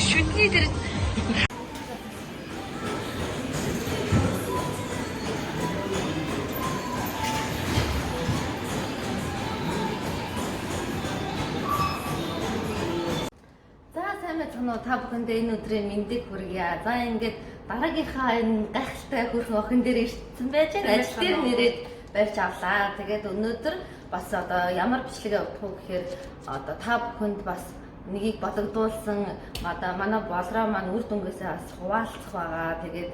Шүтний тэр та бүхэндээ энэ өдрийн мэндийг хүргье. За ингээд дараагийнхаа энэ гайхалтай хөрхөн охин дээр ирсэн байж байгаа. Ажил дээр нэрээд барьж авлаа. Тэгээд өнөөдөр бас одоо ямар бичлэг явуулах вэ гэхээр одоо та бүхэнд бас нэгийг бодогдуулсан манай болроо маань үр дүнгээсээ бас хуваалцах байгаа. Тэгээд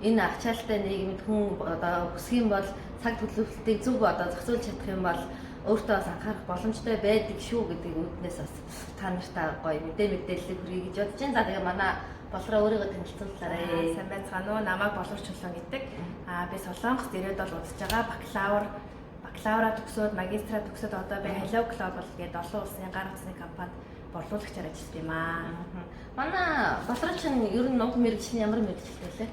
энэ ачаалттай нийгэмд хүн одоо хүсэх юм бол цаг төлөвлөлтийг зөв одоо зохицуулж чадах юм бол өөртөө бас анхаарах боломжтой байдаг шүү гэдэг үднээс бас та нартай гоё мэдээллийг хүргэе гэж бодож байна. За тэгээ манай болроо өөрийгөө танилцуулаарай. Сайн байцгаана уу? Намайг Боловч Чулуун гэдэг. Би Солонгост ирээд бол удаж байгаа. Бакалавра төгсөөд, магистра төгсөөд одоо би Hello Global гэдэг олон улсын гар утасны компанид борлуулагчаар ажилладаг юм аа. Манай болроо чинь ер нь уг мэргэжлийн ямар мэргэжилтэй вэ?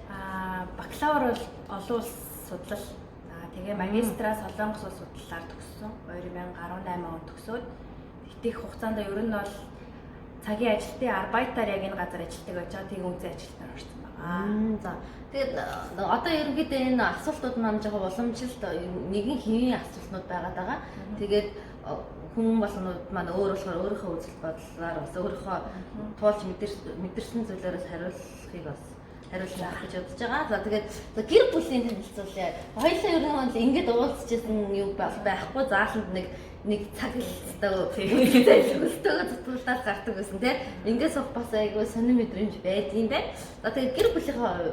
Бакалавр бол олон улс судлал. Тэгээ магистраа Солонгос улс судлалаар төгссөн. 2018 онд төгсөөд их хугацаанд ер нь бол цагийн ажилтны арбайтаар яг энэ газар ажилладаг байж байгаа. Тэгээ үнцэн ажилтнаар орсон байгаа. За тэгээд одоо ерөнхийдөө энэ асуултууд маань жоохон уламжилт нэгэн хэвийн асуултнууд байгаад байгаа. Тэгээд хүн болгонууд маань өөрөөр өөрийнхөө үзэл бодлоор бас өөрийнхөө туулж мэдэрсэн зүйлээрээс хариулахыг бас хариулах гэж бодож байгаа. За тэгээд гэр бүлийн танилцуулъя. Хоёулаа ер нь ингээд уулзчихсан юм байхгүй. Зааланд нэг цаг хэлцтэй хөлтөөгөө зүтгүүлдэл гардаг гэсэн тийм. Ингээд суух бас айгүй сонир мэдрэмж байдгийн бай. За тэгээд гэр бүлийнхээ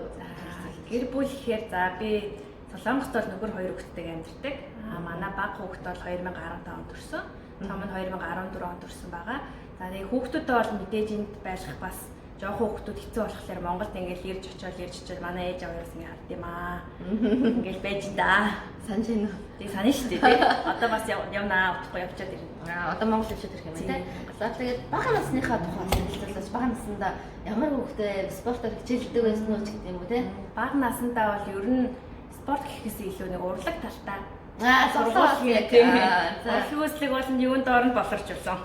гэр бүл гэхээр за би Солонгост бол нөхөр 2 хүүхэдтэйг амьдардаг. Манай баг хүүхэд бол 2015 онд төрсөн. Том нь 2014 онд төрсөн байгаа. За тэгээд хүүхдүүдээ бол мэдээж энд байлгах бас жоохон хүүхдүүд хэцүү болохоор Монголд ингээд ирж очиод манай ээж аваас ингээд хард юм аа. Ингээд байж да. санаж байна. Тэг санаж шүү дээ тий. Одоо бас явнаа утахгүй явчаад ирнэ. Одоо Монгол явчаад ирэх юм тий. За тэгээд бага насныхаа тухай хэлэлцүүлээс бага наснда ямар хүүхдээ спортоор хичээлдэг байсан уу ч гэдэг юм уу тий. Бага наснда бол ер нь спорт гэхээс илүү нэг урлаг талтай. Сургууль тий. Хөөслөг бол юунд орно болорч болсон.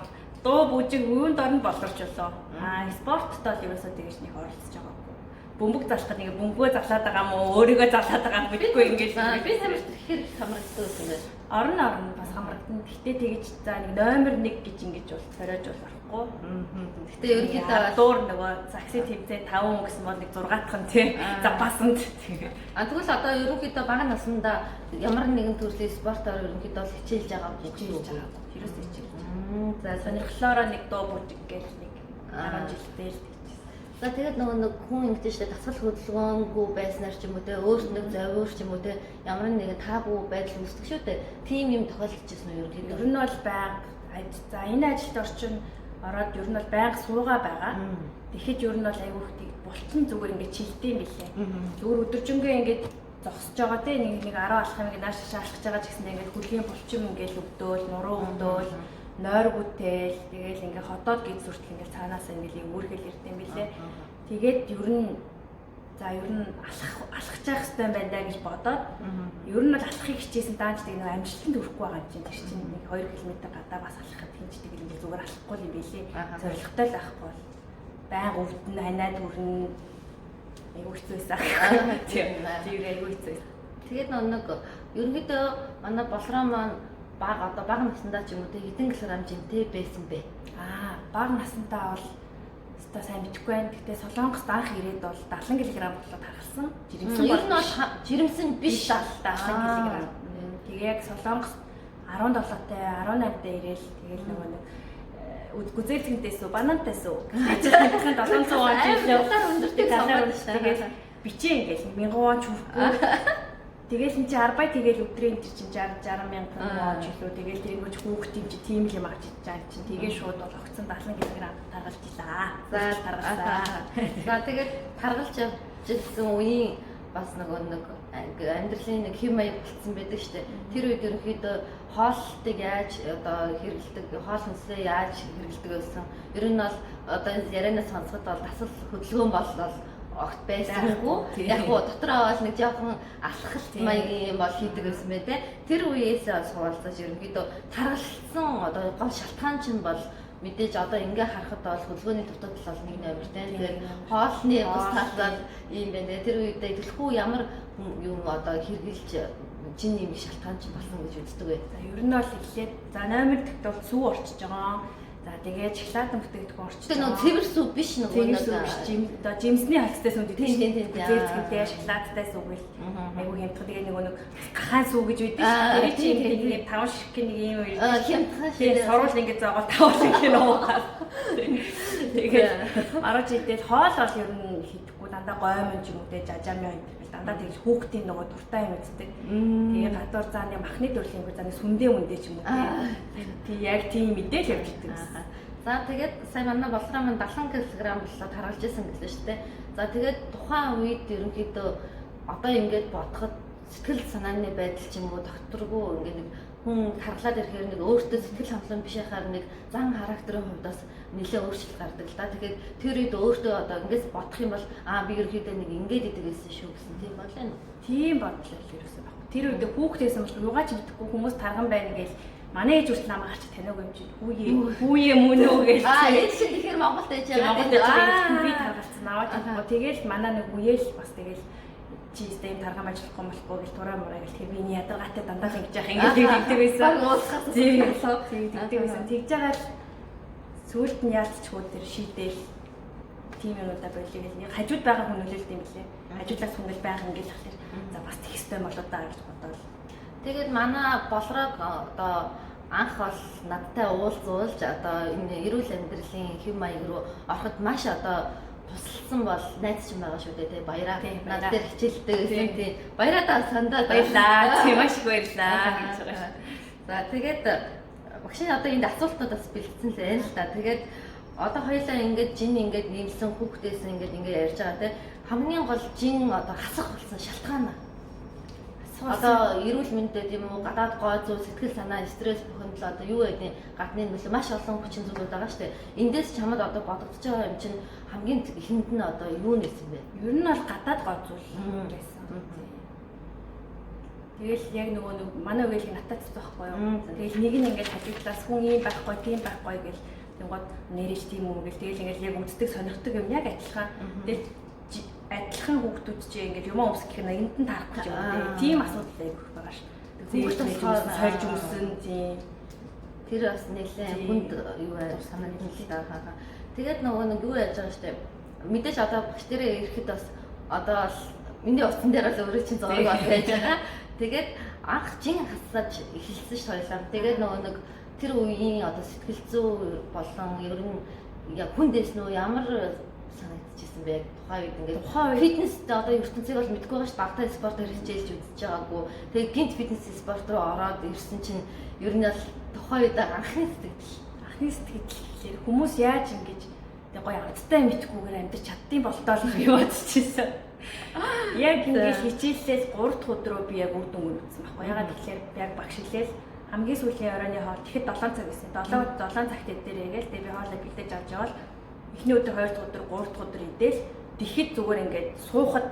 Дуу бүжиг юунд орно болорч болсон. Спортод бол ерөөсөө тэгэж нэг оролцож байгаагүй. Бөмбөг залхахад нэг бөмбөгөө залхаад байгаа мó өөрийгөө залхаад байгаа мэдгүй ингээд би самарт ихээр хамрагддаг гэсэн юм. Орно бас хамрагдана. Гэтэ тэгэж за нэг номер 1 гэж ингэж бол хориож бол орохгүй. Гэтэ ерөнхийдөө дуур нөгөө загсыг тэмцээ 5 хүн гэсэн бол нэг 6 дахин тий. За басанд. Тэгвэл одоо ерөнхийдөө бага наснда ямар нэгэн төрлийн спортоор ерөнхийдөө хичээлж байгаа гэж байна. Ерөөсөө хичээл. За сонирхлоороо нэг дуу бүжиг гэж нэг 10 жилдээ л. За тэгээд нэг хүн ингэдэж штэ дасгал хөдөлгөөнгүй байснаар ч юм уу те өөрт нэг зовиор ч юм уу те ямар нэгэн таагүй байдал үүсдэг шүү дээ. Тим юм тохиолдчихсэн уу ерөнхийдөө? Ер нь бол байнга за энэ ажилд орчин ороод ер нь бол байнга суугаа байгаа. Тэгэхэд ер нь бол айгүй хөтийг булчин зүгээр ингээд чилдэм билээ. Зүгээр өдөржингөө ингээд зогсож байгаа те нэг 10 алах юм ингээд нааш шаашгаж байгаа ч гэсэн ингээд хүлгийн булчин ингээд өгдөөл, нуруу өгдөөл, нойр бүтээл тэгэл ингээд хотоод гид сүртэл ингээд цаанаас ингээд үүргэл ирдэм билээ. Тэгээд ер нь алхаж явах хэрэгтэй байна даа гэж бодоод ер нь бол алхахыг хичээсэн даанчдаг нэг амжилтанд хүрэхгүй байгаа юм чинь. Тэр чинь нэг 2 км гадаа бас алхахад хинждэг ингээд зүгээр алхахгүй юм билээ. Зоригтой л авахгүй бол байнга өвдөн ханаад хүрнэ. Айгуу хэцүү байсан. Тийм айгуу хэцүү. Тэгээд нэг ерөнхийдөө манай болроо маань бага наснда ч юм уу те хэдэн килограмм жинтэй байсан бэ? Бага наснтаа бол өстой сайн мэдэхгүй байна. Гэтэ Солонгост анх ирээд бол 70 кг болоод харгалсан. Жирэмсэн бол жирэмсэн биш 70 кг. Тэгээ яг Солонгост 17-тай 18-тай ирээл тэгэл нөгөө нэг гүзээлтэнтэйс үү, банантайс үү. Ажлын 700 он жилээр өндөртэй галаар тэгээд бичээ ингээл 1000 вон ч хүрхгүй. Тэгэл энэ чи арбай тэгэл өдрийн тэр чин 60 мянган вон ч илүү тэгэл тэрийгч хүүхд юм чи тийм л юм авчиж чаа чин тэгээ шууд бол огцон 70 кг таргалж илаа. За таргалаа. За тэгээд таргалж явжсэн үеийн бас нэг амьдралын нэг хэм маяг болцсон байдаг штэ. Тэр үед ерөнхийдөө хооллолтыг яаж одоо хэрэгэлдэг, хоол хүнсээ яаж хэрэгэлдэг байсан. Ер нь бол одоо энэ ярианаас сонсоход бол дасгал хөдөлгөөн бол огт байсангүй. Яг гоо дотроо бол нэг жоохон алхалт маягийн бол хийдэг байсан бай тээ. Тэр үеэс суулцаж ерөнхийдөө таргалсан одоо гол шалтгаан чинь бол мэдээж одоо ингээ харахад бол хөлгөөний дутагдал бол нэг нэмэртэй. Тэгэхээр хоолны бус талбар ийм байна. Тэр үедээ төлөхгүй ямар юм одоо хэрглэж жин нэмэх шалтгаан ч болсон гэж үздэг бай. За ер нь бол эхлээд за номер дэхт бол сүү орчиж байгаа. За тэгээд шоколадын бүтээгдэхүүн орчиж байгаа. Тэгээ цэвэр сүү биш нөгөө нэг одоо жимсний хальцтай сүү гэдэг тийм. Зэвсгэнтэй шоколадтай сүү гэл айгу хямдхан тэгээ нөгөө нэг гахаан сүү гэж үүдээ шүү. Тэр чинь ингээд таван шиг нэг юм уу. Хямдхан тэгээ сорвол ингээд зоогоо таван шиг нуугаад. Тэгээд маргааш идэл хоол бол ер нь хийхгүй дандаа гоймон ч юм уу те жажамын дандаа тэгж хүүхдийн нөгөө дуртай юм үздэг. Тэгээ гадуур зааны махны төрлийн зааны сүндээ мүндээ ч юм уу тий яг тийм мэдээлэл явж идэг. За тэгээд сая манай болроо маань 70 кг боллоо таргалж исэн гэсэн шүү дээ. За тэгээд тухайн үед ерөнхийдөө одоо ингээд бодоход сэтгэл санааны байдал ч юм уу докторгүй ингээд нэг хүн таргалаад ирэхээр нэг өөртөө сэтгэл хангалуун биш яхаар нэг зан характерын хувьд бас нэлээ өөрчлөлт гардаг л да. Тэгэхээр тэр үед өөртөө одоо ингээс бодох юм бол би ерөнхийдөө нэг ингээд идэг гэсэн шүү гэсэн тийм болоо нь. Тийм бодлоо ерөөсөө баг. Тэр үед хүүхдээс юм бол юугаа ч мэдэхгүй хүмүүс тарган байна гэж манай ээж хүртэл намайг гарч таниаг юм чинь хүүе мөн үү гэж. Ээж чинь тэгэхээр Монголд ээж байгаа. Би таргалцсан аваад байгаа. Тэгэл манай нэг үеэл бас тэгэл чи систем таргам ажиллахгүй болохгүй гэж тураа мураа гэл тэгээ биний ядаргаатай дандаа л ингэж яах ингэж тэгдэг байсан. Тэгдэг байсан. Тэгж байгаа л сүүлд нь яалтчгүй тэр шийдэл тийм юмудаа болиг л нэг хажууд байгаа хүн нөлөөлт юм лээ. Хажуудлаас хүн л байх юм гэж хэлэхээр за бас тех систем болоо даа гэж бодоод. Тэгээд манай болрог одоо анх бол надтай уулзуулж одоо энэ эрүүл амьдралын хэв маяг руу ороход маш одоо тусалсан бол найз чинь байгаа шүү дээ тий баяраа над дээр хичээлдэг гэсэн тий баяраа сандаа баярлаа тий маш их баярлаа гэж байгаа шүү. За тэгээд багшийн одоо энд асуултуудаас бэлдсэн л байна л да. Тэгээд одоо хоёлаа ингээд жин ингээд нэмсэн хүүхдээс ингээд ярьж байгаа тий хамгийн гол жин одоо хасах болсон шалтгаан нь одоо эрүүл мэндэд юм уу гадаад гой зүй сэтгэл санаа стресс бухимдал одоо юу гэдэг гадны нөлөө маш олон хүчин зүйлүүд байгаа шүү дээ. Эндээс чамд одоо бодогдож байгаа юм чинь хамгийн ихэнд нь одоо юу нээсэн бэ? Ер нь бол гадаад гой зүйл байсан. Тэгэл яг нөгөө манай үеийг натаац байхгүй юу? Тэгэл нэг нь ингээд хажуудлаас хүн ийм байхгүй, тийм байхгүй гэл тэнгод нэрэж тийм үү гэл тэгэл ингээд яг үздэг сонирхдаг юм яг адилхан. Тэгэл адилхан хүүхдүүд чинь ингээд юм өмсөх гэх нь энд нь таарахгүй ч юм уу тийм асуудал айгүйх байгаа ш. Хүүхдүүд сольж өмсөн тийм тэр бас нэлээд хүнд юу санагдсан л да хаа. Тэгээд нөгөө нэг юу яаж байгаа штэ мэдээж одоо багш дээрээ ирэхэд бас одоо миний утсан дээр бол өөрөө чинь зураг бас байж байгаа. Тэгээд анх жин хасаж эхэлсэн ш хоёлаа. Тэгээд нөгөө нэг тэр үеийн одоо сэтгэл зүй болон ер нь яг хүндээс нөө ямар санагдчихсан бэ? Тухайн үед ингээд фитнестэй одоо ертөнцийг бол мэдгүй байгаа ш багтаа спортоор хичээлж үзэж байгаагүй. Тэгээд гинт фитнес спорт руу ороод ирсэн чинь ер нь бол тухайн үед анхны сэтгэл гэхээр хүмүүс яаж ингэж гоё амттай мэдхгүйгээр амьдарч чаддсан болтоо л би бодчихсон. Яг ингэж хичээлээс 3 дахь өдрөө би яг үр дүн үзсэн байхгүй. Ягаад тэгэхээр яг багш хэлээл хамгийн сүүлийн оройны хоол тэгэхэд 7 цаг байсан. 7 цагт дээр игээл тэгээ би хоолоо бэлдэж авч явал эхний өдөр 2 дахь өдөр 3 дахь өдөр идэл тэгэхэд зүгээр ингээд суухад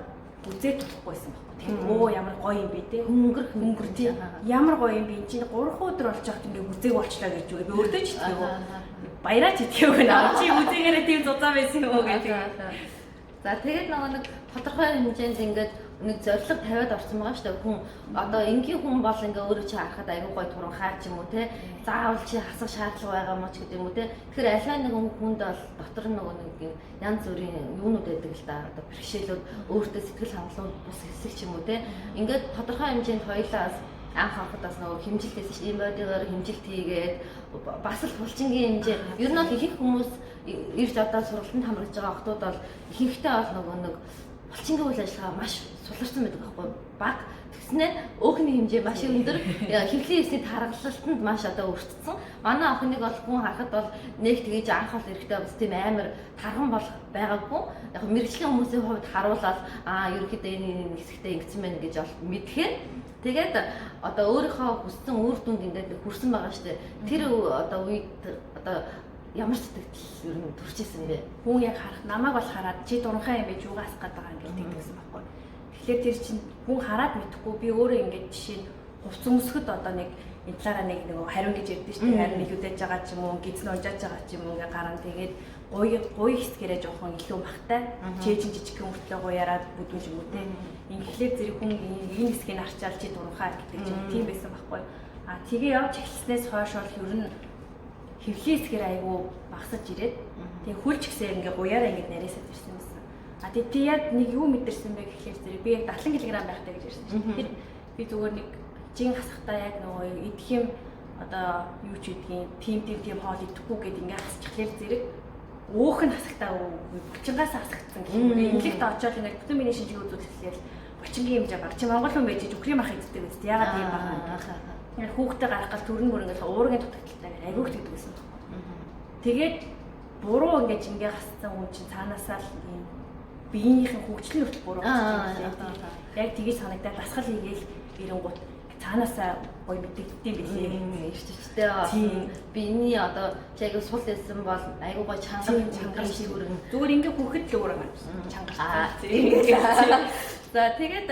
үзээд болохгүйсэн байхгүй. Тэгэхээр ямар гоё юм бэ те. Хөнгөр тийм. Ямар гоё юм бэ. Энд чинь 3 өдөр болж байхад ингээд үзээг болчлаа гэж үгүй. Би өөртөө ч итгэв. Баяраа ч итгэв наа. Чи үзээгээрээ тийм зузаан байсан юм уу гэдэг. За тэгээд нөгөө нэг тодорхой хэмжээнд ингээд нэг зорилго тавиад орсон байгаа шүү дээ. Хүн одоо энгийн хүн бол ингээ өөрөө чи харахад аюу гой туран хаа ч юм уу те. Заавал чи хасах шаардлага байгаа мó ч гэдэг юм уу те. Тэгэхээр аль нэгэн хүнд бол дотор нь нөгөө нэг янз бүрийн юунууд байдаг л да. Одоо бэрхшээлүүд өөртөө сэтгэл хангалуун бус хэсэг ч юм уу те. Ингээд тодорхой хэмжээнд хоёлаас анх авахдаас нөгөө хэмжилтээс шүү дээ. Бодигаар хэмжилт хийгээд бас л булчингийн хэмжээ. Ер нь бол ихэнх хүмүүс ирж одоо сургалтанд хамрагдж байгаа охтууд бол ихэнхдээ бол нөгөө нэг булчингийн үйл ажиллагаа маш суларсан байдаг байхгүй баг тэгснээр өөхний хэмжээ маш өндөр хэвлэлийн эсний таргалалтанд маш одоо өртсөн. Манай охиныг бол хүн харахад бол нэг тгийж анх бол эрэхтэй бас тийм амар тарган бол байгаагүй. Яг мэрэгжлийн хүмүүсийн хувьд харуулаад ерөөхдөө энэ хэсэгтээ ингэсэн байна гэж бол мэдхээр тэгээд одоо өөрийнхөө хүссэн үр дүнд ингээд хүрсэн байгаа шүү дээ. Тэр одоо үед одоо ямар сэтгэл ер нь төрж исэн бэ? Хүн яг харах намайг бол хараад чи дурынхаа юм байж юугаас гад байгаа юм гэлдэг гэсэн байхгүй. Тэгэхээр тэр чинь хүн хараад мэдэхгүй би өөрөө ингээд жишээ нь хувц өмсгöd одоо нэг энэ талаараа нэг хариун гэж ярьдэн шүү дээ. Харин нэг үдэж байгаа ч юм уу, гизн унжааж байгаа ч юм уу ингээ гарan тэгээд гоё хэсгэрээ жоохон илүү махтай чэйжин жижиг хөртлөө гояраад бүдүүлж юм уу те. Ингээхлээр зэрэг хүн энэ хэсгийг харчаал чи дурынхаа гэдэг ч юм тийм байсан байхгүй. А тэгээ явж эхэлснээс хойш бол ер нь хөвлийн хэсгээр айгүй багсаж ирээд тэгээ хүлч гисээр ингээ гояраа ингээ нарийсаад ирсэн байсан. А тэгээ яг нэг юу мэдэрсэн бэ гэхлээр зэрэг би яг 70 кг байхтай гэж ярьсан шүү дээ. Би зүгээр нэг жин хасахтаа яг нөгөө идэх юм одоо юу ч гэдгийг тийм хоол идэхгүй гэд ингээ хасчихлаар зэрэг өөх нь хасахтаа булчингаас хасагдсан гэх юм. Ингликт очоод ингээ бүтэн миний шинжийг үзүүлэхлээр булчингийн хэмжээ баг чи монгол хүн байж үхрийн мах иддэг үст. Ягаад тийм баа. Ингээ хүүхдээ гарах гал төрн мөр ингээ уургийн дутагдaltaй айгүйх гэдэг байсан. Тэгээд буруу ингээ жингээ хассан хүн чинь цаанаасаа л юм биеийнхэн хөгжлийн хүртэл буруу хасчихсан. Яг тгийж санагдаад дасгал хийгээл ирэнгуут цаанаасаа гоё мэддэгддэм билээ. Ирч өчтэй биений одоо яг сул хэлсэн бол айгуу гоё чанга шиг өргөн зүгээр ингээ хүүхэд л өөрөө чанга. За тэгээд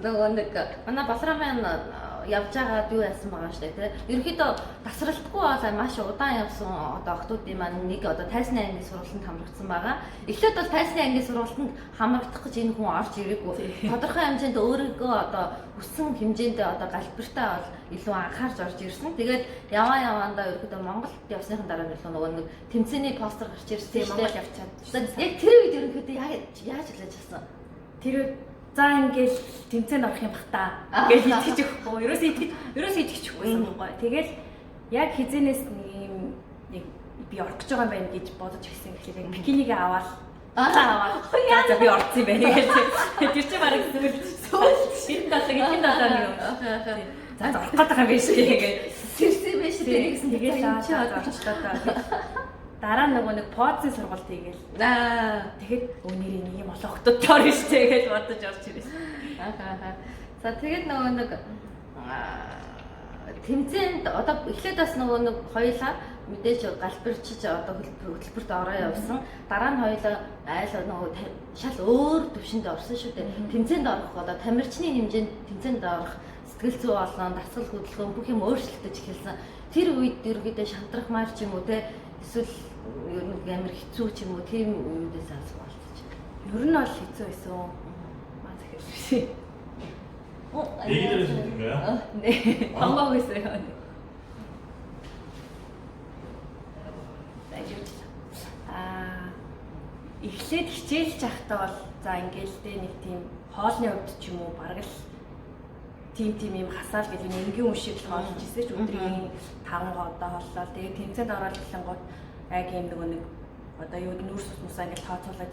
нөгөө нэг манай Балрамын явж байгаад юу яасан байгаа шүү дээ. Ерөнхийдөө тасралтгүй бол маш удаан явсан одоо охтуудын маань нэг одоо тайсны ангийн сургалтанд хамрагдсан байгаа. Эхлээд бол тайсны ангийн сургалтанд хамрагдах гэж энэ хүн орж ирээгүй. Тодорхой хэмжээнд өөрийгөө одоо хүссэн хэмжээнд одоо галбиртаа бол илүү анхаарч орж ирсэн. Тэгээд яваандаа ерөнхийдөө Монголд явсныхан дараа илүү нөгөө нэг тэмцээний постэр гарч ирсэн. Монгол явчаад. Яг тэр үед ерөнхийдөө яаж хэлж чадсан? Тэр за ингээл тэмцээнд орох юм бах та гэж итгэж өгөхгүй. Ерөөсөө итгэж өгөхгүйсэн байхгүй. Тэгэл яг хизэнээс нэг би орох гэж байгаа юм байна гэж бодож ирсэн гэхлээр бикинигээ аваад за би орсон юм байна гэж. Тэр чинь бараг сүүл 97 нэг. За орох гэдэг юм биш тэгээд сэрсэн байж тээ гэсэн тэгээд орчлоо. Дараа нөгөө нэг позын сургалт хийгээл. Тэгэхэд өнөрийн нэг юм олоохтод орно шүү дээ гэж бодож орж ирсэн. За тэгээд нөгөө нэг тэмцээнд одоо эхлээд бас нөгөө нэг хоёлаа мэдээж галбирчиж одоо хөтөлбөрт ороо явсан. Дараа нь хоёлаа айл нөгөө шал өөр төвшөнд орсон шүү дээ. Тэмцээнд орох одоо тамирчны хэмжээнд тэмцээнд орох сэтгэл зүй болон дасгал хөдөлгөөн бүх юм өөрчлөгдөж эхэлсэн. Тэр үед ерөөдөө шантрахмаар ч юм уу те эсвэл ер нь амар хэцүү ч юм уу тийм үедээс асуулж. Ер нь бол хэцүү байсан. Маа захиалж. 얘기들을 해주는 거야? 네. 밥 먹고 있어요. Эхлээд хичээлж явахдаа бол за ингээл нэг тийм хоолны хувьд ч юм уу бараг л тийм юм хасаал гэж энгийн үншиг л хоолж ирсэн ч өдрийн 5 годоо холлоо. Тэгээд тэмцээнд ороод ирэнгүүт яг юм нэг одоо юу нүүрс усмусаа ингээл тооцоолоод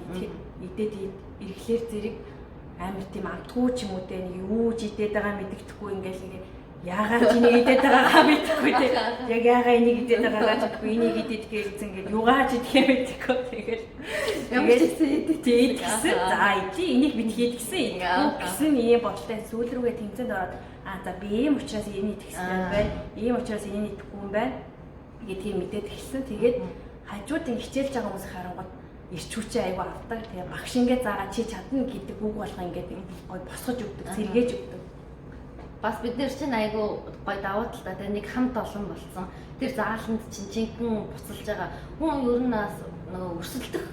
идээд ирэхлээр зэрэг амар тийм амтгүй ч юм уу те нэг юу ч идээд байгаа мэддэхгүй ингээл яагаад энийг идээд байгаагаа мэдэхгүй те яг яагаад энийг идээд байгаагаа мэдэхгүй энийг идээд гэлцэн ингээд юугаач идэх юм мэдэхгүй тэгэл ямар ч гэсэн идэх гэсэн за идэх энийг бид хийх гэсэн ийм бодлоо сүүл рүүгээ тэмцээнд ороод за би ийм учраас энийг идэх гэсэн байна ийм учраас энийг идэхгүй юм байна гэдгийг мэдээд эхэлсэн тэгээд хажуудын хичээлж байгаа хүмүүс харангуут ирч хүчээ айгу авдаг тэгээ багш ингээд заагаа чи чадна гэдэг үг болгоо ингээд гой босгож өгдөг сэргээж өгдөг. Бас бид нар чинь айгу гой давуу талтай тэгээ нэг хамт олон болсон. Тэр зааланд чинь жинхэнэ буцалж байгаа хүн ер нь нөгөө өрсөлдөх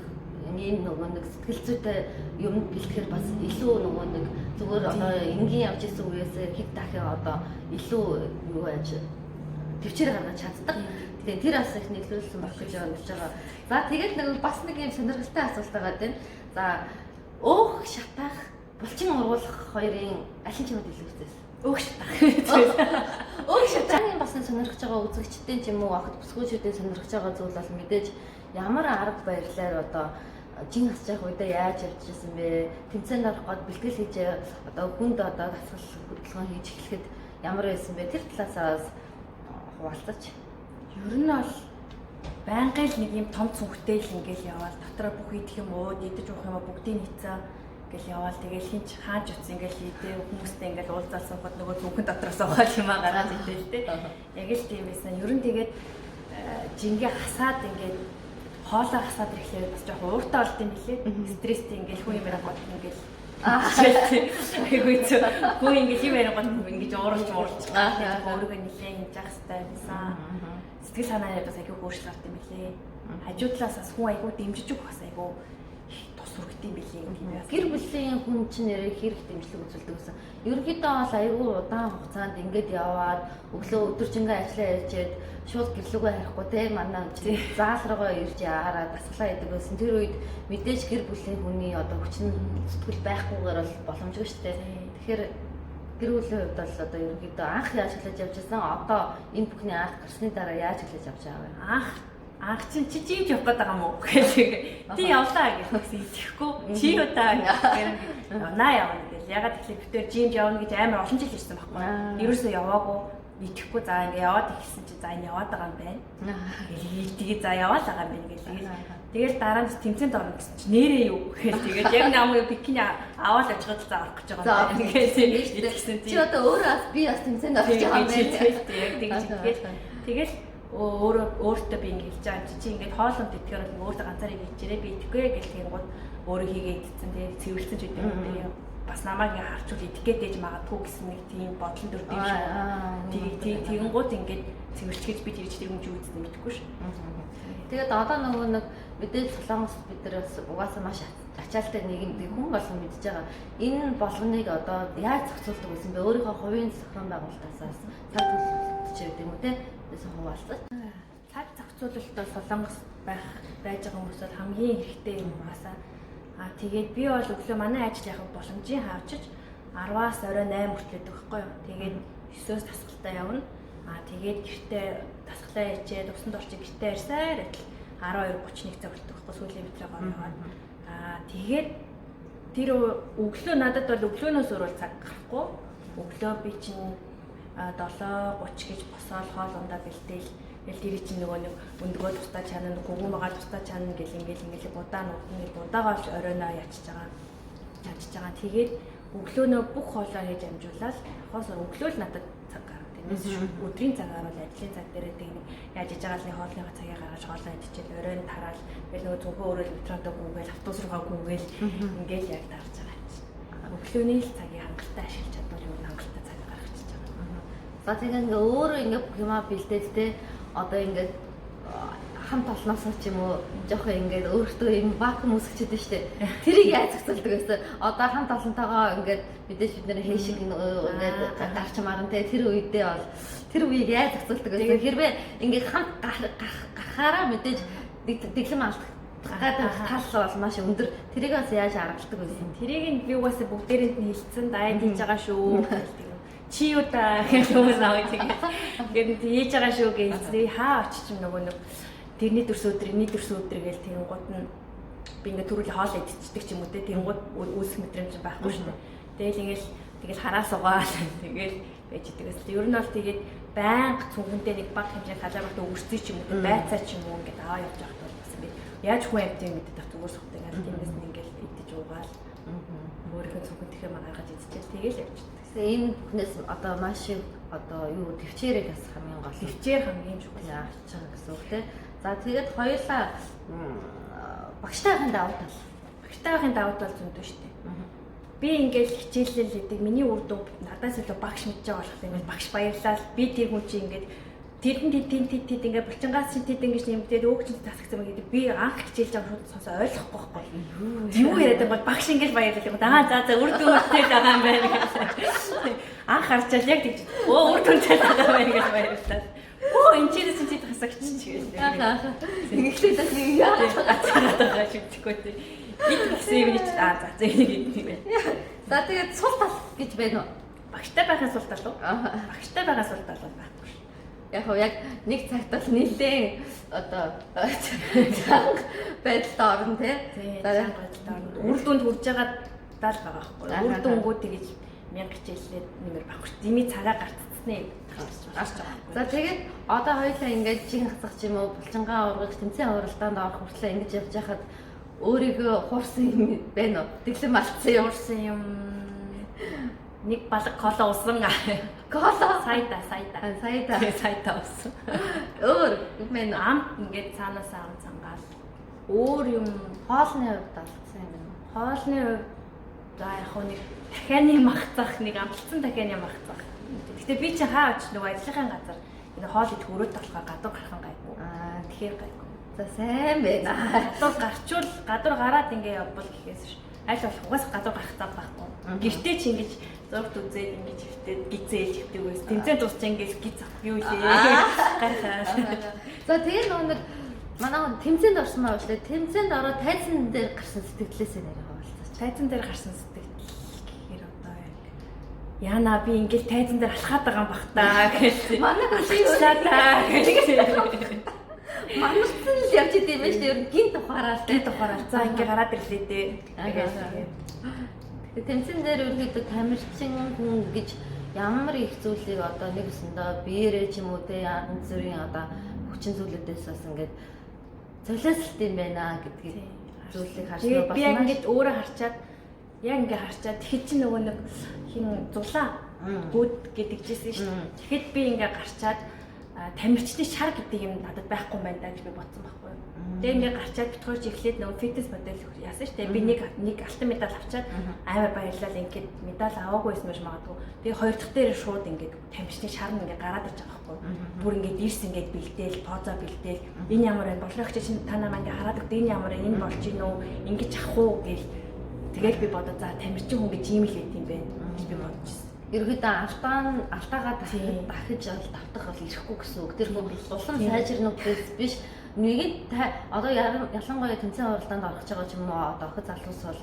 ийм нөгөө нэг сэтгэл зүйтэй юм бэлтгэхээр бас илүү нөгөө нэг зүгээр одоо энгийн явж исэн үеэс хэд дахин одоо илүү юу яаж төвчээр гаргаж чаддаг. Тэгээ тэр бас их нэглүүлсэн баг гэж бодож байгаа. За тэгээд нэг бас нэг юм сонирхолтой асуулт байгаа тийм. За өөх шатаах, булчин ургуулах хоёрын аль нь чамд илүү хэцээс? Өөх шатаах. Өөх шатаахын бас сонирхож байгаа үзэгчдийн ч юм уу ахад бүсгүйчүүдийн сонирхож байгаа зүйл бол мэдээж ямар арга барилаар одоо жин хасж явах үедээ яаж явж ирсэн бэ? Тэмцээнд орох гээд бэлтгэл хийж одоо хүнд одоо дасгал хөдөлгөөн хийж эхлэхэд ямар байсан бэ? Тэр талаас хуваалцаач. Ер нь бол байнгын л нэг юм том цүнхтэй л ингээл яваал дотроо бүх идэх юм ууд идэж уух юм бүгдийг нийцээ ингээл яваал тэгэл хинч хааж утсан ингээл идээ хүмүүстэй ингээл уулзаалсан хот нөгөө цүнхэн дотроос ухаал юм гараад идэл тэ. Яг л тийм байсан. Ер нь тэгээд жингээ хасаад ингээд хоолоо хасаад ирэхлээр бас жоохон ууртаа болт юм билээ. Стресстэй ингээд хүн юм ярингууд ингээд айгүй цаа хүн ингээд юм ярингууд ингээд уурч өөрийгөө нэлээд хинж ах хэвээр байсан. Сэтгэл санаа бас айгүй өөрчлөлт юм билээ. Хажуудлаас бас хүн айгүй дэмжиж өгөх бас айгүй тус хүргэдэм билээ юм байна. Гэр бүлийн хүн чинь нэрээ хэрэг дэмжлэг үзүүлдэг гэсэн. Ерөнхийдөө бол айгүй удаан хугацаанд ингээд яваад өглөө өдөржингөө ажиллаа ярьчээд шууд гэрлүүгээ харихгүй те манай заалрагоо ирж яараа дасглаа гэдэг байсан. Тэр үед мэдээж гэр бүлийн хүний одоо хүчин зүтгэл байхгүйгээр бол боломжгүй шүү дээ. Тэгэхээр гэр бүлийн хувьд бол одоо ерөнхийдөө анх яаж хэлж явж байсан одоо энэ бүхний анх гарсны дараа яаж хэлж авч байгаа вэ? Анх чинь чи жимж явах гээд байгаа мó гэж. Ти явлаа гэсэн итгэхгүй. Чи удаа явнаа явна гэж. Ягаад гэвэл битээр жимж явна гэж амар олон жил хэлсэн байхгүй. Ерөөсөө яваагүй. Итгэхгүй за ингээ яваад ихсэн чи за энэ яваад байгаа юм байна. Тэгээ за яваад байгаа юм байна гэж. Тэгэл дараа нь тэмцээнд орно гэсэн чи нэрээ юу гэхэл тэгээд яг намайг бикини аваад авчихад за орох гэж байгаа юм байна. Итгэсэн чи одоо өөрөө би бас тэмцээнд орох гэж байгаа юм байна. Тэгэл өөртөө би ингэ хэлж байгаа чи ингээд хоолонд итгэхээр бол өөртөө ганцаараа хийчихэрээ би итгэхгүй гэх тэгэнгүүт өөрөө хийгээд идсэн тэгээ цэвэрлсэн ч гэдэг юм. Бас намайг ингээ харчвал итгэгээд ээж магадгүй гэсэн нэг тийм бодлон төрдөг юм шиг. Тэгэнгүүт ингээд цэвэрлчихэж би тэр юмж үзсэн мэдэхгүй ш. Тэгээд одоо нөгөө нэг мэдээж Солонгост бид нар бас угаасаа маш ачаалтай нийгэм хүн болгон мэдж байгаа. Энэ болгоныг одоо яаж зохицуулдаг гэсэн бэ? Өөрийнхөө хувийн зохион байгуулалтаас цаг төлөвлөлт ч гэдэг юм уу те? Тэсээ хуваалцаж. Цаг зохицуулалтаа Солонгос байж байгаа хүмүүс бол хамгийн хэрэгтэй юм угаасаа. Тэгээд би бол өглөө манай ажил явах боломжийн хавчиж 10-аас орой 8 хүртэл байдаг байхгүй юу. Тэгээд 9-өөс тасгалтаа явна. Тэгээд гэртээ тасглаа ячээд усанд орчих гэртээ ирсээр 12:31 цаг болдог байхгүй сүүлийн метрог ороод. Тэгээд тэр өглөө надад бол өглөөнөөс өөр цаг гарахгүй. Өглөө би чинь 7:30 гэж босоод хоол ундаа бэлдээл тэр чинь нөгөө нэг өндгөө тустаа чанаа гүгэн байгаа тустаа чанаа гэл ингээл будаа будаагаа л оройноо ячиж байгаа. Тэгээд өглөөнөө бүх хоолоо хийж амжуулаад хос өглөө л надад цаг гардаг. Тиймээс өдрийн цагаар бол ажлын цаг дээрээ тэг нэг яаж иж байгаа л хоолныхаа цагийг гаргаж хоолоо идчихэл оройн тараал тэгэл нөгөө зөвхөн өөрөө метрондоо гүгээл автобус руугаа гүгээл ингээл яг дарж байгаа чинь. Өглөөний л цагийг хангалттай ашиглаж чадвал юу хангалттай цаг гаргачих байгаа. За тэгээ ингээ өөрөө ингээ бүх юмаа бэлдээд те одоо ингээд хамт олноос ч юм уу жоохон ингээд өөртөө юм вакуум үүсгэчихэд штэ. Тэрийг яаж зохицуулдаг вэ? Одоо хамт олонтойгоо ингээд мэдээж бид нэр хэшиг ингээд гарчмаар нь те тэр үедээ бол тэр үеийг яаж зохицуулдаг вэ? Хэрвээ ингээд хамт гарахаараа мэдээж дэглэм алдах гадаг тал бол маш өндөр. Тэрийг бас яаж аргаладаг вэ? Тэрийг нь би угаасаа бүгдээрэнд нь хэлсэн дайд хийж байгаа шүү. Чи юу та гэж хүмүүс аваад тэгээд хийж байгаа шүү гэж хаа очиж юм нөгөө нэг тэрний төрс өдөр гэж тэгэнгუთ нь би ингээ түрүүл хоол идчихдэг ч юм уу те тэгэнгуთ үүсэх мэдрэмж байхгүй шүү дээ. Тэгэл хараа суугаад тэгэл байж идэгээс ер нь бол тэгээд байнга цүнхэнтэй нэг баг хэмжээ халаабарт өвөрцөй ч юм уу байцаа ч юм уу ингээ аваа явж явах бол бас ингээ яаж хүн амт юм мэддэг зүгээр сухтай гал тиймээс нь ингээл идэж уугаал өөрийнхөө цүнхэнтэйгээ гаргаж идчихэл тэгэл явчихдаг. Энэ бүхнээс одоо маш их одоо юу төвчээрээ бас хамгийн гол. Төвчээр хамгийн чухал яаж байгаа гэсэн үг те. За тэгээд хоёулаа багштайхын давуу тал. Багштайхын давуу тал зөндөө шүү дээ. Би ингээл хичээлэл хийдэг. Миний үр дүн надаас илүү багш мэдж байгаа болох юм. Багш баярлал. Би тэр хүн чинь ингээд тэд ингээд булчингаас чинь тэд ингэж нэмдээд өөгч засагсан юм гэдэг. Би анх хичээлж байгаа шууд сонсоо ойлгохгүй байхгүй. Юу яриад байгаа бол багш ингээл баярлал. За үр дүнтэй байгаа юм байна гэсэн. Анх харчаал яг тэгж. Үр дүнтэй байгаа юм байна гэж баярлал. Энэ чирээс чи тасагч чи гэж. Ингээдээ бас нэг яа байгаа шивдэхгүй тий. Би тэгсэн юм чи за энийг юм. За тэгээд сул тал гэж байна уу? Багштай байхын сул тал уу? Багштай байгаа сул тал байна. Яг нэг цагт бол нэлээд одоо байдалд орно тий. Байдлаар орно. Үр дүнд хүрж байгаа дал байгаа байхгүй. Үр дүнгүүд тэгэж 1000 хичээлээд нэмэр багш. Дими цагаа гартцсны гарч байгаа. За тэгээд одоо хоёулаа ингээд чин хасах ч юм уу булчингаа ургах тэмцээн уралдаанд орох хүртэл ингэж явж байхад өөрийгөө хуурсан юм байна уу? Дэглэм алдсан юм. Нэг балга коло усан. Коло Сайда. саяда. Усан. Өөр мэн Амт ингээд цаанаасаа ам цангаал. Өөр юм хоолны хувьд алдсан юм. хоолны хувьд за яг хөө нэг дахианы махцах нэг амтсан дахианы махцах. Гэтэ би чи хаа оч нөгөө ажлынхаа газар энэ хоол идэх өрөөд болохоор гадуур гарах нь гайгүй. Тэгэхээр гайгүй. За сайн байна. Гадуур гарчвал гадуур гараад ингээ явбал гэхээс ш. Аль болох угаас гадуур гарах зав байхгүй. Гэртээ чи ингэж зургт үзээд ингэж хөвтөд гизээл хөвтөг байсан. Тэмцээн дуусч ингэж гиз авах юу лээ. Гарахаа. За тэгээ нэг манай тэмцээнд орсон маа уушлаа. Тэмцээнд ороод тайзан дээр гарсан сэтгэлээсээ нэрээ хаваалцаач. Тайзан дээр гарсан сэтгэл гэхээр одоо яг яана би ингээл тайзан дээр алхаад байгаа юм бах таа гэж. Манай Алхаад таа гэж. манарсан л явж идэв юм шүү. Ер нь гинт ухаараа. За ингээ гараад ирлээ дээ. Тэгээд тэмцээн дээр ерөөдөө тамирчин хүн гэж ямар их зүйлийг одоо нэг өсөндөө биеэрээ ч юм уу те янз бүрийн одоо хүчин зүйлүүдээс бас ингээд солиослт юм байна гэдгийг зүйлийг харснаа бас би яг ингээд өөрөө харчаад яг ингээ харчаад тэгэхэд чи нөгөө нэг хин зулаа гүд гэдэг жисэн шүү дээ. Тэгэхэд би ингээ гарчаад тамирчны шар гэдэг юм надад байхгүй юм байна даа гэж би бодсон байхгүй юу. Тэгээ ингээ гарчаад битгойч эхлээд нөгөө фитнес модель яасан шүү дээ. Би нэг алтан медаль авчаад амар баярлал ингээд медаль аваагүй байсан байж магадгүй. Тэгээ хоёр дахь дээр шууд ингээд тамирчны шар нь ингээ гараад ирж байгаа байхгүй юу. Бүр ингээд ирс ингээд бэлдээл, тоозоо бэлдээл. Энэ ямар байна? Болгоогч чинь та намаа ингээ хараад өгдөө энэ ямар байна? Энэ болж гин үү? Ингэж ах уу гэл. Тэгэл би бодоо за тамирчин хүн гэж ийм л байт юм байна гэж би бодчихсон. Ерөөдөө алтаагаа дахиж давтах бол ирэхгүй гэсэн үг. Тэр хүн улам сайжирнуудээс биш. Нэгэд одоо ялангуяа тэмцээн уралдаанд орох гэж байгаа ч юм уу одоо охид залуус бол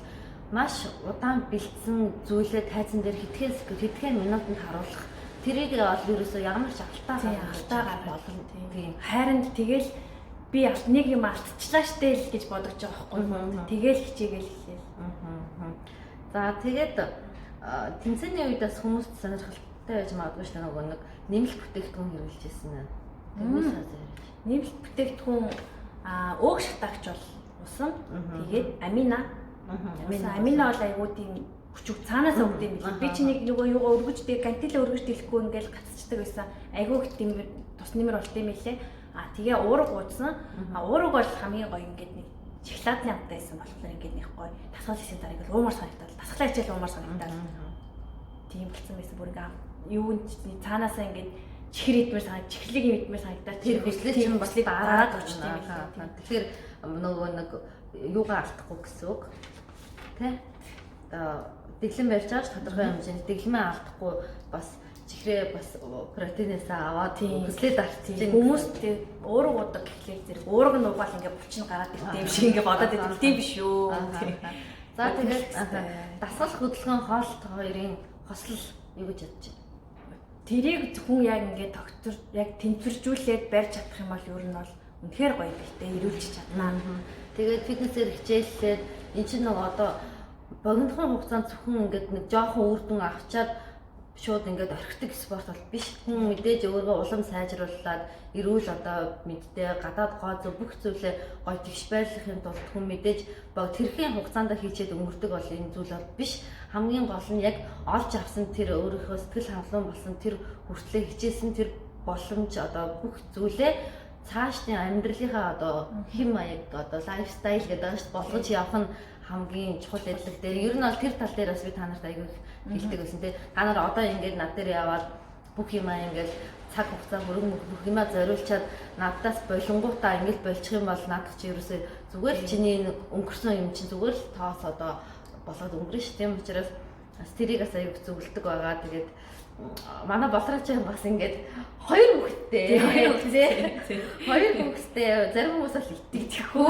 маш удаан бэлдсэн зүйлээ тайзан дээр хэдхэн минутанд харуулах. Тэрийг бол ерөөсөө ямар ч алтаагаар болно тийм. Хайранд тэгэл би нэг юм алдчихлаа штэ л гэж бодож байгаа байхгүй. Тэгэл хичээгээл хэлээ. За тэгээд тэмцээний үед бас хүмүүст сонирхолтой байж магадгүй шүү дээ нөгөө нэг нэмэлт бүтээгдэхүүн хэрэглэж ирсэн нь. Нэмэлт бүтээгдэхүүн өг шатаагч бол усан. Тэгээд амина. Амина бол айгуу тийм хүчиг цаанаас өгд юм билээ. Би чи нэг нөгөө юугаа өргөж дээ кантилээ өргөж дэлэхгүй ингээл гацчихдаг байсан. Айгуу их тийм тус нэмэр болт юм билээ. Тэгээ уурга уудсан. Уурга бол хамгийн гоё ингээд нэг шоколадны амттай байсан болохоор ингээд нэг гоё тасгал хийсэн дараа ингээд уумар санагдал. Тасгалаа хичээл уумар санагдал. Тийм болсон байсан бүр ингээд юу цаанаасаа ингээд чихэр идмээр санагдал, чихлэг идмээр санагдал. Тэр хүслээс чинь бас дараад очсон юм байна. Тэгэхээр нөгөө нэг юугаа алдахгүй гэсэн үг. Тэ? Дэглэм барьж байгаа ш тодорхой хэмжээнд дэглэмээ алдахгүй бас чихрээ бас протеинээс аваад хүслээ дарчих. Хүмүүс тийм уурга удаг гэхлээр зэрэг уурга нь угаал ингээд булчин гараад ирдэг юм шиг ингээд бодоод байдаг тийм биш үү. За тэгээд дасгал хөдөлгөөн хоолт хоёрын хослол юу гэж ядчих вэ? Тэрийг хүн яг ингээд доктор яг тэнцвэржүүлээд барьж чадах юм бол ер нь бол үнэхээр гоё бэлтэй ирүүлж чаднаа. Тэгээд фитнесээр хичээллээд эн чинь нэг одоо богинохон хугацаанд зөвхөн ингээд нэг жоохон үр дүн авчаад шууд ингээд орхидог спорт бол биш. Хүн мэдээж өөрөө улам сайжруулад эрүүл одоо мэдтэй гадаад гоо бүх зүйлээ гоё тэгш байрлахын тулд хүн мэдээж тэрхийн хугацаанд хийчээд өнгөрдөг бол энэ зүйл бол биш. Хамгийн гол нь яг олж авсан тэр өөрийнхөө сэтгэл хангалуун болсон тэр хүртлээ хичээсэн тэр боломж одоо бүх зүйлээ цаашдын амьдралынхаа одоо хэм маяг одоо лайфстайл гэдэг нь болгож явах нь хамгийн чухал эдлэг дээр. Ер нь бол тэр тал дээр бас би та нарт аягүй хэлдэг байсан те. Та нар одоо ингээд над дээр яваад бүх юмаа ингээд цаг хугацаа хөрөнгө бүх юмаа зориулчаад надаас болонгуудаа ингээд болчих юм бол надад чи ерөөсөө зүгээр л чиний өнгөрсөн юм чинь зүгээр л тоос одоо болоод өнгөрнө ш. Тийм учраас бас тэрийг бас аягүй зөвлөдөг байгаа. Тэгээд манай болрооч бас ингээд хоёр хүүхэдтэй. Хоёр хүүхэдтэй зарим хүмүүс бол итгэхгүй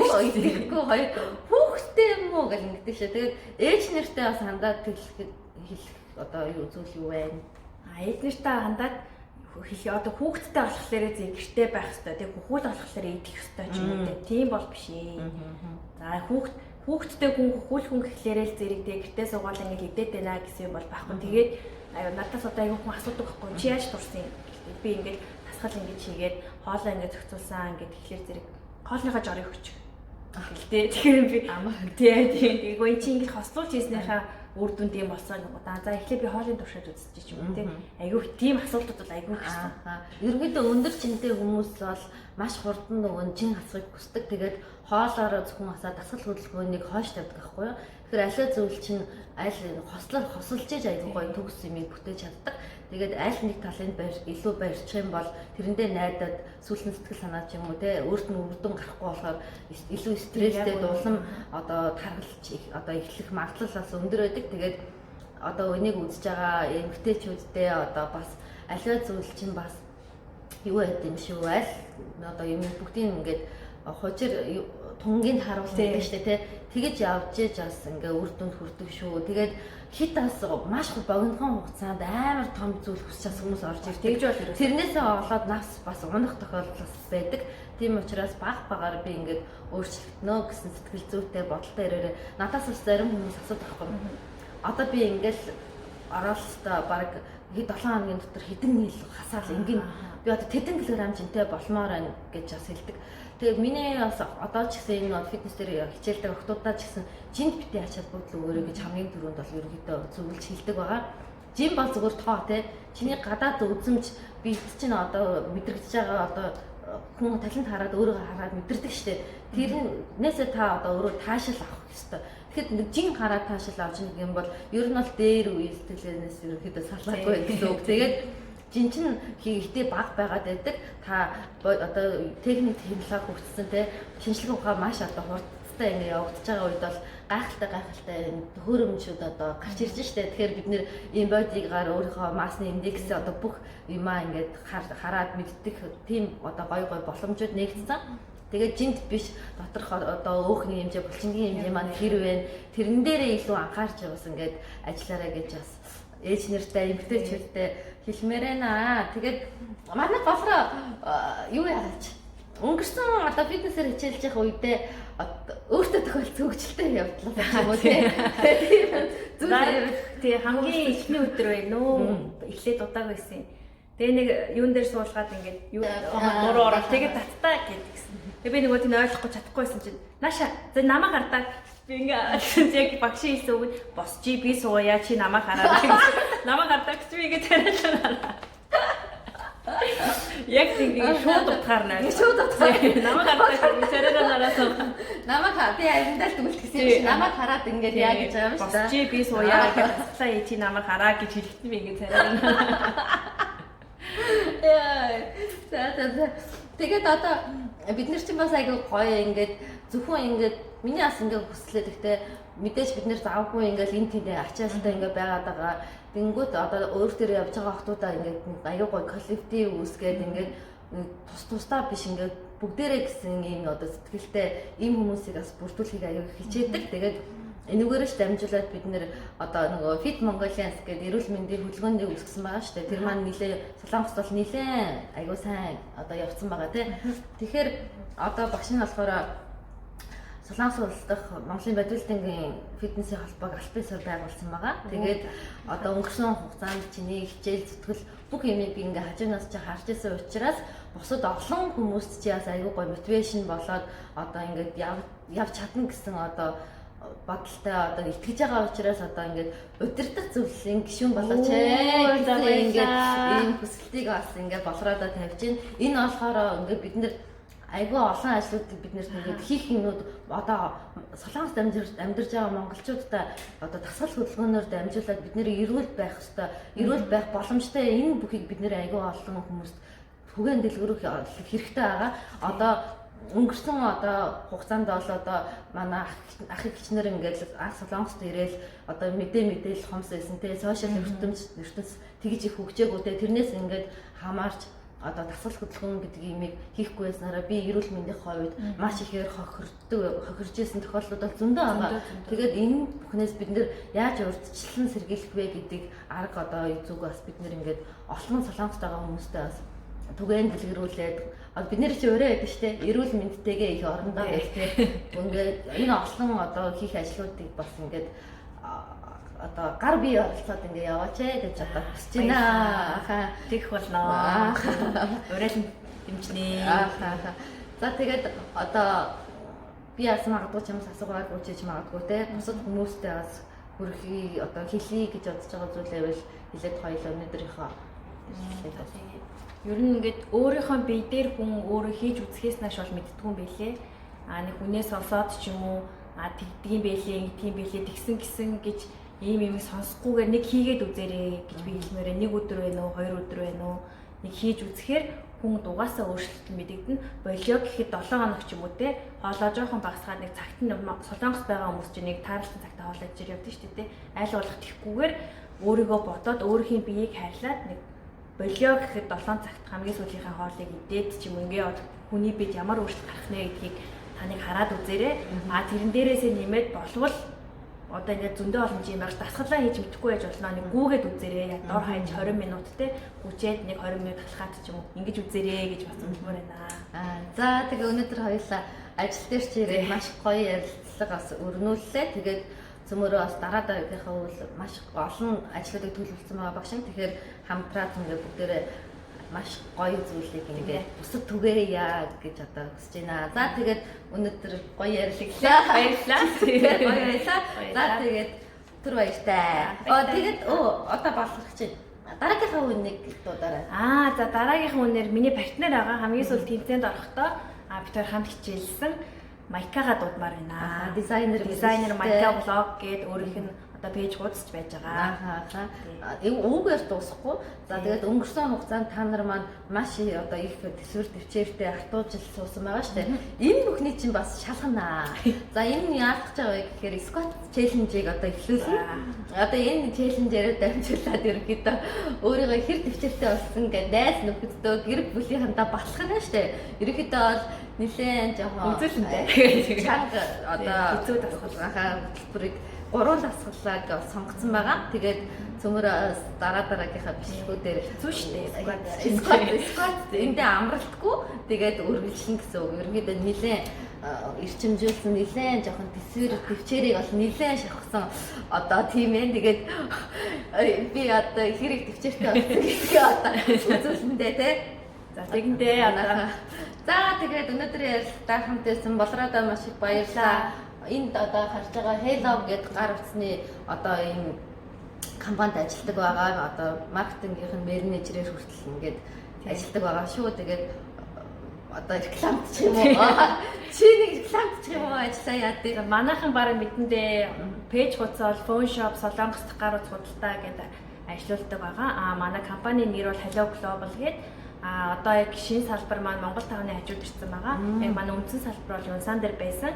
хоёр хүүхэдтэй юм уу гэж ингэдэг шээ. Тэгээд ээж нэртэй бас хандаад хэлэх одоо юу зүйл юу вэ? Ээж нэртэй хандаад хэлээ одоо хүүхэдтэй болохоор зэ гэртэй байх хэрэгтэй. Тэг хүүхэд болохоор идэх хэрэгтэй ч юм уу. Тийм бол биш ээ. За хүүхэдтэй хүн гэхлээр л зэрэг тэг гэртээ суугаал ингээд идээд байна гэсэн юм бол байхгүй. Тэгээд надаас одоо аягүй хүн асуудаг байхгүй. Чи яаж дурсан юм? Би ингээд тасгал ингээд хийгээд хоолоо ингээд зохицуулсан ингээд тэгэхээр зэрэг хоолныхаа жорыг өгч. Гэлтэй. Тэгэхээр би тийм. Тэгвэл чи ингээд хослуулж хийснийхаа үр дүнд юм болсон юм удаа. За эхлээ би хоолын туршиж үзчих ч юм уу те. Айгүй тийм асуултууд бол айгүй их шүү. Ерөнхийдөө өндөр чинтэй хүмүүс бол маш хурдан нөгөө чин хасахыг хүсдэг. Тэгээд хоолоороо зөвхөн хасаа дасгал хөдөлгөөнийг хойш тавьдаг байхгүй юу? Тэгэхээр аливаа зүйл чинь аль хосолж иж айгүй гоё төгс юмыг бүтээж чаддаг. Тэгээд аль нэг талын илүү барьчих юм бол тэрэндээ найдаад сүүлэн сэтгэл санаа ч юм уу те өөрт нь үрдэн гарахгүй болохоор илүү стресстэй дулам одоо таргалж одоо эхлэх магадлал бас өндөр байдаг. Тэгээд одоо энийг үзэж байгаа эмэгтэйчүүдтэй одоо бас аливаа зүйл чинь бас юу байд юм шүү аль одоо юм бүгдийг ингээд хожир тунгийн харуулсан гэдэг шүү дээ тэгэж явж иж бас ингээ үр дүнд хүрдэг шүү. Тэгээд хит бас маш богинохон хугацаанд амар том зүйл хүсч бас хүмүүс орж ирдэг. Тэгж бол тэрнээсээ олоод навс бас унах тохиолдол байдаг. Тийм учраас багаар би ингээд өөрчлөгднө гэсэн сэтгэл зүйтэй бодолтой ирээрээ надаас бас зарим хүмүүс асуудаг байхгүй. Одоо би ингээл оролцоо баг хэд 7 хоногийн дотор хэдэн нийл хасаал ингийн би одоо тэдэн килограмм жинтэй болмоор байна гэж бас хэлдэг. Тэгээ миний бас одоо ч гэсэн энэ фитнес дээр хичээлдэг охтуудаа ч гэсэн жинд битээ ачаад бодол өгөөрэй гэж хамгийн түрүүнд бол ерөнхийдөө зөвлөж хэлдэг байгаа. Жим бол зүгээр тоо те. Чиний гадаад үзэмж биед чинь одоо мэдрэгдэж байгаа одоо хүн талент хараад өөрийгөө хараад мэдэрдэг штеп. Тэрнээсээ та одоо өөрөө таашаал авах хэрэгтэй. Тэгэхэд жин хараад таашаал авч нэг юм бол ер нь бол дээр үе сэтгэлээс ерөнхийдөө салаагүй гэсэн үг. Тэгээд жинчин хийхдээ баг байгаад байдаг. Та одоо техник технологи хөгжсөн те шинжилгээ ухаан маш одоо хурдтай ингэ явагдаж байгаа үед бол гайхалтай хөөрөмжүүд одоо гарч ирж штэ. Тэгэхээр бид нэр ийм бодигаар өөрийнхөө масны индексээ одоо бүх юмаа ингээд хараад мэддэг тийм одоо гой боломжууд нэгдсэн. Тэгээд жинт биш доторх одоо өөхний хэмжээ булчингийн хэмжээ маань хэр вэ? Тэрэн дээрээ илүү анхаарч бас ингээд ажиллаарай гэж бас ээж нэртэй эмэгтэйчүүдтэй хэлмээр байна. Тэгээд манай болохоор юу яач өнгөрсөн одоо фитнесээр хичээлж явах үедээ өөртөө тохиолдсон хөгжилтэй явдлаа гэх юм уу тий хамгийн ихний өдөр байна нөө эхлээд удааг байсан. Тэгээ нэг юун дээр суулгаад ингээд юу дуруу ороод тэгээд таттай гэдгийгсэн. Тэгээ би нөгөө тийм ойлгохгүй чадахгүйсэн чинь нааша за намаа хардаа би ингээд яг багшийн хэлсэн үг босчи би сууя чи намаа хараа намаа хардаа гэж би ингээд тариалаа. Яг тийм шууд утгаар наа. Шууд утгаар. Намаа хардаа би тариалаа. Намаа хаа би аяндаа дүгэл гэсэн чинь намаа хараад ингээд яа гэж байгаа юм шиг. Босчи би сууя гэхлаа чи намаа хараа гэж хэлсэн би ингээд тариалаа. Тэгээд одоо бид нар чинь бас айгүй гоё ингээд зөвхөн ингээд миний бас ингээд хүслээ гэхдээ мэдээж бид нэр завгүй ингээд энэ тийм ачаалтаа ингээд байгаад байгаа. Тэнгүүд одоо өөр төрөө явж байгаа охтуудаа ингээд айгүй гоё коллектив үүсгээд ингээд тусдаа биш ингээд бүгдээрээ гэсэн юм одоо сэтгэлтэй ийм хүмүүсийг бас бүрдүүлэхийг айгүй хичээдэг. Тэгээд энүүгээрш дамжуулаад бид нэр одоо нөгөө Fit Mongolians гэдэг эрүүл мэндийн хөтөлбөрийг үүсгэсэн байгаа шүү дээ. Тэр маань нилээ Солонгост бол нилээ айгуу сайн одоо явцсан байгаа тий. Тэгэхээр одоо багш нь болохоор Солонгос улс дахь Монголын бодибилдингийн фитнесийн холбоог албан ёсоор байгуулсан байгаа. Тэгээд одоо өнгөрсөн хугацаанд чиний хичээл зүтгэл бүх юмыг би ингээ хажуунаас чи харж ирсэн учраас бусад олон хүмүүст чи бас айгуу гоё мотивашн болоод одоо ингээд явж чадна гэсэн одоо бодолтой одоо итгэж байгаа учраас одоо ингээд удирдах зөвлөлийн гишүүн болооч ингээд ийм хүсэлтийг бас ингээд болроодоо тавьж байна. Энэ болохоор ингээд бид нэр айгүй олон ажлуудыг бид нэр ингээд хийх юмнууд одоо Солонгост амьдарч байгаа монголчуудаа одоо дасгал хөдөлгөөнөөр дамжуулаад бид нэр эрүүл байх хэвээр эрүүл байх боломжтой энэ бүхийг бид нэр айгүй олон хүмүүст түгээн дэлгэрүүлэх хэрэгтэй байгаа. Одоо өнгөрсөн одоо хугацаанд бол одоо манай ах ихчнэр ингээд Солонгост ирээл одоо мэдээлэл хомс байсан те сошиал ертөнц тэгж их хөгжээгөө те тэрнээс ингээд хамаарч одоо дасгал хөдөлгөөн гэдэг юмыг хийхгүй байснараа би эрүүл мэндийн хувьд маш ихээр хохирж исэн тохиолдлууд бол зөндөө байгаа. Тэгээд энэ бүхнээс бид нэр яаж урьдчилан сэргийлэх вэ гэдэг арга одоо зүг бас бид нэр ингээд олон Солонгост байгаа хүмүүстэй бас түгээн дэлгэрүүлээд бид нэр чи өөрөө байдаг штэ эрүүл мэндтэйгээ их орондоо байх те ингээд энэ олон одоо хийх ажлуудыг бас ингээд одоо гар бие оролцоод ингээ яваач гэж одоо хүсэж байна. Ахаа тэгэх болно. Уриалан дэмжнэ. Ахаа. За тэгээд одоо би бас магадгүй ч юмс асуугаад үчиж магадгүй те бусад хүмүүстэй бас хүрхий одоо хэлхий гэж бодож байгаа зүйлээ бол хилээд хоёул өнөөдрийнхөө ер нь ингээд өөрийнхөө бие дээр хүн өөрөө хийж үзэхээс нааш бол мэддгүй юм байлээ. Нэг хүнээс сонсоод ч юм уу тэгдгийм байлээ, ингэдгийм байлээ, тэгсэн гисэн гэж ийм сонсохгүйгээр нэг хийгээд үзээрэй гэж би хэлмээрээ. Нэг өдөр байна уу, 2 өдөр байна уу? Нэг хийж үзэхээр хүн дугаасаа өөрчлөлт мэдэгдэн. Болио гэхэд 7 хоног ч юм уу те. Хоолоо жоохон багасгаад нэг цагт нь солонгос байгаа хүмүүс чинь нэг тааралсан цагтаа хоолоо ижир явдаг шүү дээ те. Айл болох тэхгүйгээр өөрийгөө бодоод өөрхийн биеийг хайрлаад нэг болио гэхэд 7 цагт хамгийн сүүлийнхээ хоолыг идээд ч юм уу ингээд хүний бид ямар өөрчлөлт гарах нэ гэдгийг таныг хараад үзээрэй. Тэрэн дээрээсээ нэмээд болвол одоо ингээд зөндөө олон юм яг дасгалаа хийж мэдэхгүй байж болно. Нэг гүүгээд үзээрэй. Яг дор хаяж 20 минут те гүчээд нэг 20 минут талхаад ч юм уу ингэж үзээрэй гэж бас хэлмээр байна. За тэгээ өнөөдөр хоёулаа ажил дээр ч ирээд маш гоё ярилцлага бас өрнүүллээ. Тэгээд цөмөрөө бас дараа дараагийнхаа үйл маш олон ажлуудыг төлөвлөсөн байгаа багш. Тэгэхээр хамтраад ингээд бүгдээрээ маш гоё зүйлийг ингээд бусад түгээе гэж одоо хүсэж байна. За тэгээд өнөөдөр гоё ярилцлаа. Баярлалаа. Гоё баярлалаа. За тэгээд түр баяртай. Тэгээд одоо болох чинь дараагийнхаа үнийг дуудаарай. За дараагийнхаа үнээр миний партнер байгаа. Хамгийн сүүл тэмцээнд орохдоо бид хоёр хамт хичээлсэн Майкагаа дуудмаар байна. Дизайнер Майка блог гэдэг өөрийнх нь одоо пэйж хуудасч байж байгаа. Үүгээр дуусахгүй. За тэгээд өнгөрсөн хугацаанд та нар маань маш одоо их төсвөр төвчээртэй артуужил суусан байгаа шүү дээ. Энэ бүхний чинь бас шалгана. За энэ яах гэж байгаа вэ гэхээр squat challenge-ийг одоо эхлүүлнэ. Одоо энэ challenge-ээр дамжуулаад ерөөхдөө өөрийгөө хэр төвчээртэй болсон гэдэг найз нөхөддөө гэр бүлийнхэнтэй батлах нь шүү дээ. Ерөөхдөө бол нэлээд жоохон үзүүлэнтэй. Чанга одоо хэцүү дасгалынхаа хөтөлбөрийг 3 дасгалыг сонгоцсон байгаа. Тэгээд цөмөр дараагийнхаа бичлэгүүдээр хэцүү шүү дээ. Squat эндээ амралтгүй тэгээд үргэлжлэн гэсэн үг. Ерөнхийдөө нэлээд эрчимжүүлсэн нэлээд жоохон төсвөр төвчээрийг бол нэлээд шавхсан одоо тийм ээ. Тэгээд би одоо хэрэг төвчээртэй болсон гэдгээ одоо үзүүлэндээ тий. За тэгэндээ одоо за тэгээд өнөөдөр ярилцлаа хамт байсан болроодоо маш их баярлалаа. Энд одоо харж байгаа Hello гэдэг гар утасны одоо ийм компанид ажилладаг байгаа. Одоо маркетингийнх нь менежерээр хүртэл ингээд ажилладаг байгаа шүү. Тэгээд одоо рекламт ч юм уу. Чи нэг рекламт ч юм уу ажиллаа яадаг. Манайхан бараг мэдэндээ пэйж хуудас бол phone shop солонгос гар утас худалдаа гэдэг ажиллаулдаг байгаа. Манай компани нэр бол Hello Global гэдэг. Одоо яг шинэ салбар маань Монгол тагны хажууд ирсэн байгаа. Яг манай үндсэн салбар бол Юнсан дээр байсан.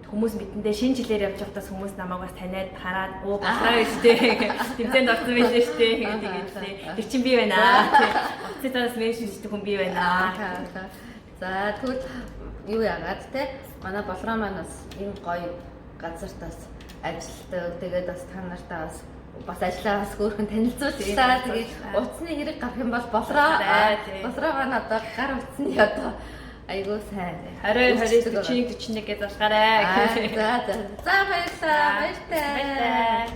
Хүмүүс мэдэндээ шинэ жилээр явж байхдаа хүмүүс намайг бас таниад хараад болоо штэ. Тэмцээнд орсон байлээ штэ гэдэг лээ. Тэр чинь би байна. Оцитаас меншн штэ хүн би байна. За тэгвэл юу яагаад те манай болроо маань бас энэ гоё газартаас ажилтдаг. Тэгээд бас та нартай бас ажиллаас хөөрхөн танилцууллаа. Тэгээд утасны хэрэг гарах юм бол болроо маань одоо гар утасны одоо айгуу сайн 20 20 41 41 гэж болохоор. За баярлалаа. Баяртай.